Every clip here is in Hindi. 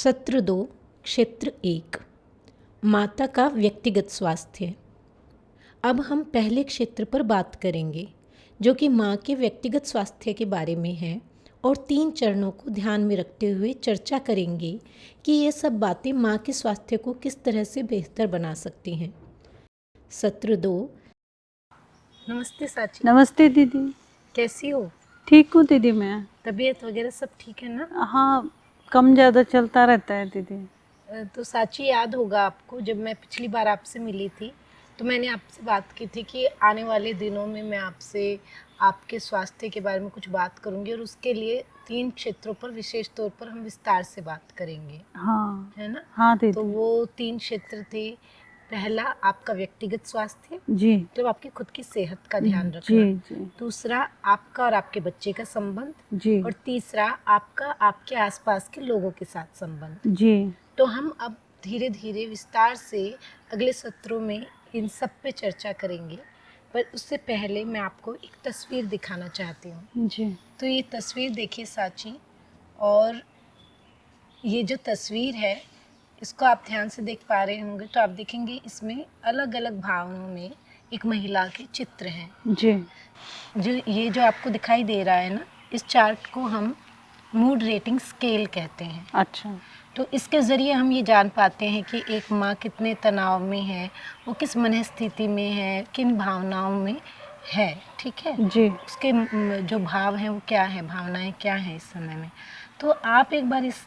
सत्र 2 क्षेत्र 1 माता का व्यक्तिगत स्वास्थ्य। अब हम पहले क्षेत्र पर बात करेंगे जो कि माँ के व्यक्तिगत स्वास्थ्य के बारे में है और 3 चरणों को ध्यान में रखते हुए चर्चा करेंगे कि ये सब बातें माँ के स्वास्थ्य को किस तरह से बेहतर बना सकती हैं। सत्र 2। नमस्ते साची। नमस्ते दीदी। कैसी हो? ठीक हूँ दीदी मैं। तबीयत वगैरह सब ठीक है ना? हाँ, कम ज़्यादा चलता रहता है दीदी। तो साची याद होगा आपको, जब मैं पिछली बार आपसे मिली थी तो मैंने आपसे बात की थी कि आने वाले दिनों में मैं आपसे आपके स्वास्थ्य के बारे में कुछ बात करूंगी और उसके लिए 3 क्षेत्रों पर विशेष तौर पर हम विस्तार से बात करेंगे। हाँ, है ना? हाँ दीदी। तो वो 3 क्षेत्र थे। पहला आपका व्यक्तिगत स्वास्थ्य, जी, जब आपकी खुद की सेहत का ध्यान जी रखना। जी दूसरा आपका और आपके बच्चे का संबंध। जी और तीसरा आपका आपके आसपास के लोगों के साथ संबंध। जी। तो हम अब धीरे धीरे विस्तार से अगले सत्रों में इन सब पे चर्चा करेंगे, पर उससे पहले मैं आपको एक तस्वीर दिखाना चाहती हूँ। जी तो ये तस्वीर देखिए साची, और ये जो तस्वीर है इसको आप ध्यान से देख पा रहे होंगे तो आप देखेंगे इसमें अलग अलग भावों में एक महिला के चित्र हैं। जी। जो आपको दिखाई दे रहा है ना, इस चार्ट को हम मूड रेटिंग स्केल कहते हैं। अच्छा। तो इसके ज़रिए हम ये जान पाते हैं कि एक माँ कितने तनाव में है, वो किस मनस्थिति में है, किन भावनाओं में है। ठीक है, जी उसके जो भाव हैं वो क्या है, भावनाएं क्या हैं इस समय में। तो आप एक बार इस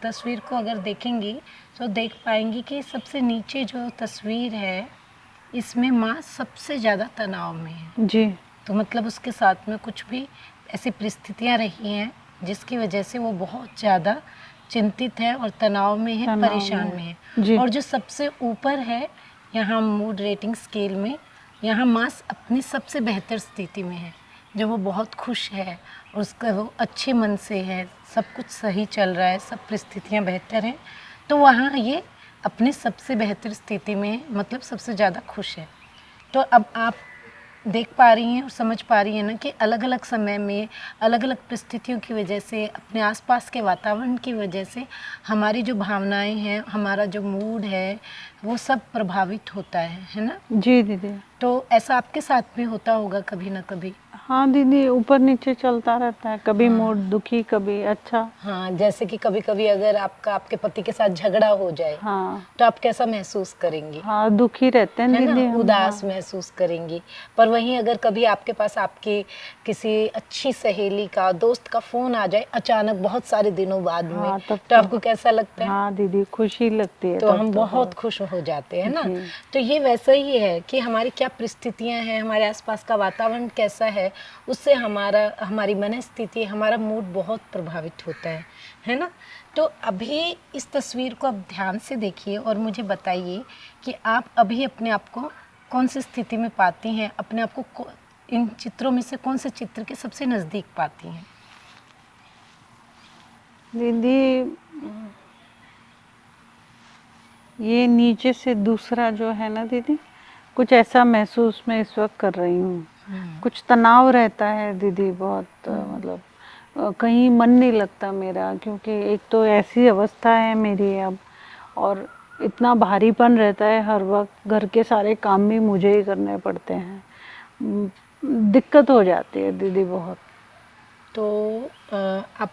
तस्वीर को अगर देखेंगी तो देख पाएंगी कि सबसे नीचे जो तस्वीर है इसमें माँ सबसे ज़्यादा तनाव में है। जी। तो मतलब उसके साथ में कुछ भी ऐसी परिस्थितियाँ रही हैं जिसकी वजह से वो बहुत ज़्यादा चिंतित है और तनाव में है, परेशान में है। जी। और जो सबसे ऊपर है यहाँ मूड रेटिंग स्केल में, यहाँ माँ अपनी सबसे बेहतर स्थिति में है, जब वो बहुत खुश है और उसका वो अच्छे मन से है, सब कुछ सही चल रहा है, सब परिस्थितियाँ बेहतर हैं, तो वहाँ ये अपनी सबसे बेहतर स्थिति में है, मतलब सबसे ज़्यादा खुश है। तो अब आप देख पा रही हैं और समझ पा रही हैं ना कि अलग अलग समय में अलग अलग परिस्थितियों की वजह से, अपने आसपास के वातावरण की वजह से हमारी जो भावनाएं हैं, हमारा जो मूड है, वो सब प्रभावित होता है ना? जी दीदी। तो ऐसा आपके साथ भी होता होगा कभी ना कभी। हाँ दीदी, ऊपर नीचे चलता रहता है, कभी हाँ। मूड दुखी कभी अच्छा। हाँ, जैसे कि कभी कभी अगर आपके पति के साथ झगड़ा हो जाए, हाँ तो आप कैसा महसूस करेंगी? हाँ, दुखी रहते हैं है ना, दीदी हम। उदास हाँ महसूस करेंगी। पर वहीं अगर कभी आपके पास आपके किसी अच्छी सहेली का, दोस्त का फोन आ जाए अचानक बहुत सारे दिनों बाद में, हाँ, तब तो आपको कैसा लगता है? हाँ दीदी, खुशी लगती है तो तब हम तो बहुत खुश हो जाते हैं ना। जी तो ये वैसा ही है कि हमारी क्या परिस्थितियां हैं, हमारे आसपास का वातावरण कैसा है, उससे हमारी मनस्थिति, हमारा मूड बहुत प्रभावित होता है ना। तो अभी इस तस्वीर को अब ध्यान से देखिए और मुझे बताइए कि आप अभी अपने आप को कौन सी स्थिति में पाती हैं, अपने आप को इन चित्रों में से कौन से चित्र के सबसे नज़दीक पाती हैं? दीदी। ये नीचे से दूसरा जो है ना दीदी, कुछ ऐसा महसूस मैं इस वक्त कर रही हूँ। कुछ तनाव रहता है दीदी, बहुत मतलब कहीं मन नहीं लगता मेरा, क्योंकि एक तो ऐसी अवस्था है मेरी अब, और इतना भारीपन रहता है हर वक्त, घर के सारे काम भी मुझे ही करने पड़ते हैं। दिक्कत हो जाती है दीदी बहुत। तो आप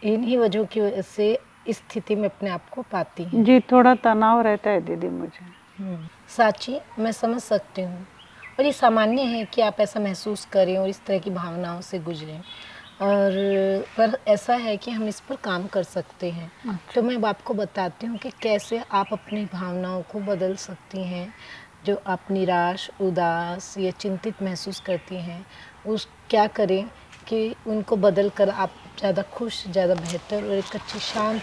इन्हीं वजहों की वजह से इस स्थिति में अपने आप को पाती हैं। जी, थोड़ा तनाव रहता है दीदी मुझे। साची, मैं समझ सकती हूँ और ये सामान्य है कि आप ऐसा महसूस करें और इस तरह की भावनाओं से गुजरें, और पर ऐसा है कि हम इस पर काम कर सकते हैं। अच्छा। तो मैं अब आपको बताती हूँ कि कैसे आप अपनी भावनाओं को बदल सकती हैं। जो आप निराश, उदास या चिंतित महसूस करती हैं, उस क्या करें कि उनको बदल कर आप ज़्यादा खुश, ज़्यादा बेहतर और एक अच्छी शांत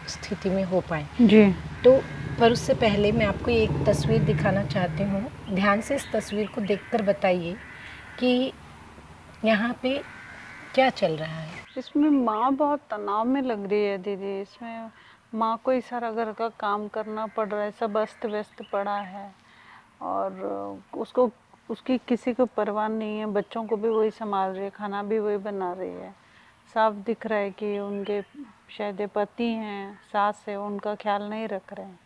स्थिति में हो पाएँ। जी तो पर उससे पहले मैं आपको एक तस्वीर दिखाना चाहती हूँ। ध्यान से इस तस्वीर को देखकर बताइए कि यहाँ पे क्या चल रहा है। इसमें माँ बहुत तनाव में लग रही है दीदी। इसमें माँ को ही सारा घर का काम करना पड़ रहा है, सब अस्त व्यस्त पड़ा है, और उसको उसकी किसी को परवाह नहीं है। बच्चों को भी वही संभाल रही है, खाना भी वही बना रही है। साफ दिख रहा है कि उनके शायद ये पति हैं, सास है, उनका ख्याल नहीं रख रहे हैं।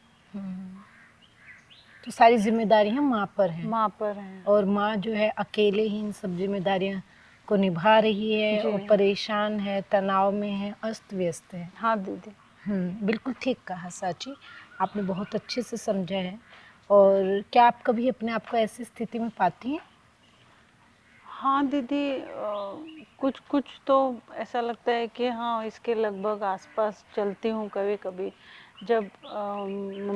तो सारी जिम्मेदारियां माँ पर हैं माँ पर हैं। और माँ जो है अकेले ही इन सब जिम्मेदारियां को निभा रही है जी। और परेशान है, तनाव में है, अस्त व्यस्त है। हाँ दीदी। बिल्कुल ठीक कहा साची, आपने बहुत अच्छे से समझा है। और क्या आप कभी अपने आप को ऐसी स्थिति में पाती हैं? हाँ दीदी, कुछ कुछ तो ऐसा लगता है कि हाँ इसके लगभग आसपास चलती हूँ कभी कभी, जब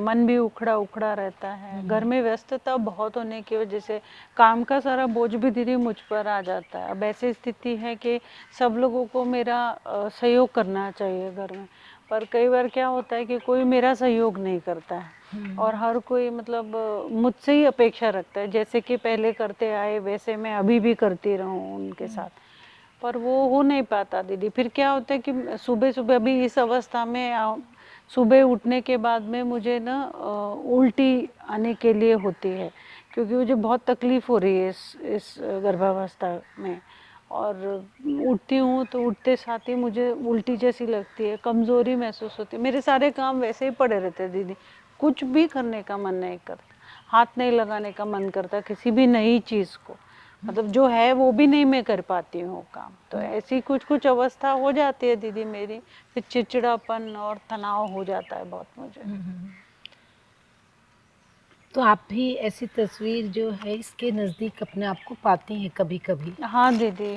मन भी उखड़ा उखड़ा रहता है। घर में व्यस्तता बहुत होने की वजह से काम का सारा बोझ भी दीदी मुझ पर आ जाता है। अब ऐसी स्थिति है कि सब लोगों को मेरा सहयोग करना चाहिए घर में, पर कई बार क्या होता है कि कोई मेरा सहयोग नहीं करता है और हर कोई मतलब मुझसे ही अपेक्षा रखता है, जैसे कि पहले करते आए वैसे मैं अभी भी करती रहूं उनके साथ, पर वो हो नहीं पाता दीदी। फिर क्या होता है कि सुबह सुबह अभी इस अवस्था में सुबह उठने के बाद में मुझे ना उल्टी आने के लिए होती है, क्योंकि मुझे बहुत तकलीफ हो रही है इस गर्भावस्था में। और उठती हूँ तो उठते साथ ही मुझे उल्टी जैसी लगती है, कमज़ोरी महसूस होती है। मेरे सारे काम वैसे ही पड़े रहते हैं दीदी, कुछ भी करने का मन नहीं करता, हाथ नहीं लगाने का मन करता किसी भी नई चीज़ को, मतलब जो है वो भी नहीं मैं कर पाती हूँ काम। तो ऐसी कुछ कुछ अवस्था हो जाती है दीदी मेरी, फिर चिड़चिड़ापन और तनाव हो जाता है बहुत मुझे। तो आप भी ऐसी तस्वीर जो है इसके नज़दीक अपने आप को पाती हैं कभी कभी? हाँ दीदी।